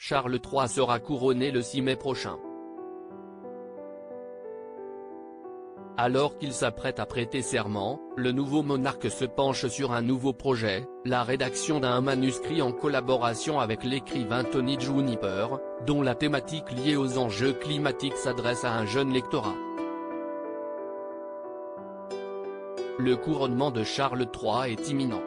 Charles III sera couronné le 6 mai prochain. Alors qu'il s'apprête à prêter serment, le nouveau monarque se penche sur un nouveau projet, la rédaction d'un manuscrit en collaboration avec l'écrivain Tony Juniper, dont la thématique liée aux enjeux climatiques s'adresse à un jeune lectorat. Le couronnement de Charles III est imminent.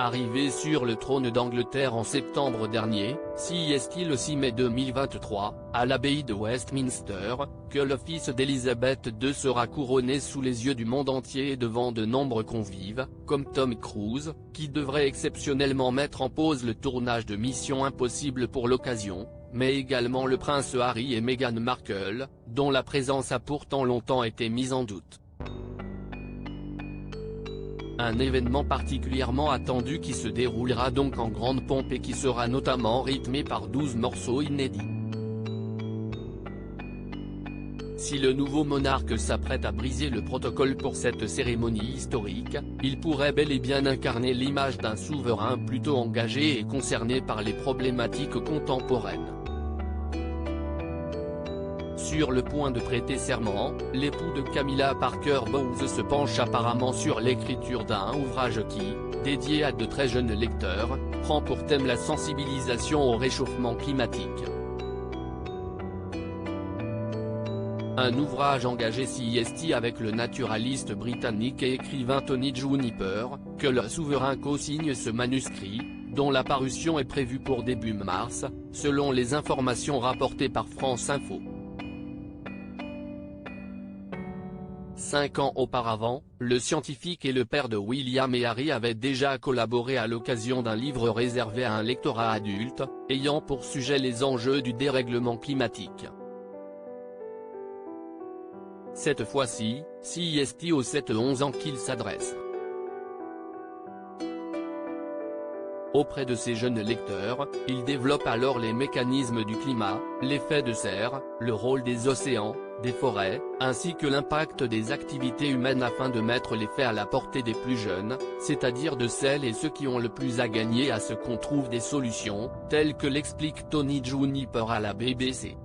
Arrivé sur le trône d'Angleterre en septembre dernier, CIST le 6 mai 2023, à l'abbaye de Westminster, que le fils d'Élisabeth II sera couronné sous les yeux du monde entier et devant de nombreux convives, comme Tom Cruise, qui devrait exceptionnellement mettre en pause le tournage de Mission Impossible pour l'occasion, mais également le prince Harry et Meghan Markle, dont la présence a pourtant longtemps été mise en doute. Un événement particulièrement attendu qui se déroulera donc en grande pompe et qui sera notamment rythmé par 12 morceaux inédits. Si le nouveau monarque s'apprête à briser le protocole pour cette cérémonie historique, il pourrait bel et bien incarner l'image d'un souverain plutôt engagé et concerné par les problématiques contemporaines. Sur le point de prêter serment, l'époux de Camilla Parker Bowles se penche apparemment sur l'écriture d'un ouvrage qui, dédié à de très jeunes lecteurs, prend pour thème la sensibilisation au réchauffement climatique. Un ouvrage engagé CIST avec le naturaliste britannique et écrivain Tony Juniper, que le souverain co-signe ce manuscrit, dont la parution est prévue pour début mars, selon les informations rapportées par France Info. 5 ans auparavant, le scientifique et le père de William et Harry avaient déjà collaboré à l'occasion d'un livre réservé à un lectorat adulte, ayant pour sujet les enjeux du dérèglement climatique. Cette fois-ci, CIST aux 7-11 ans qu'il s'adresse. Auprès de ces jeunes lecteurs, il développe alors les mécanismes du climat, l'effet de serre, le rôle des océans, des forêts, ainsi que l'impact des activités humaines afin de mettre les faits à la portée des plus jeunes, c'est-à-dire de celles et ceux qui ont le plus à gagner à ce qu'on trouve des solutions, telles que l'explique Tony Juniper à la BBC.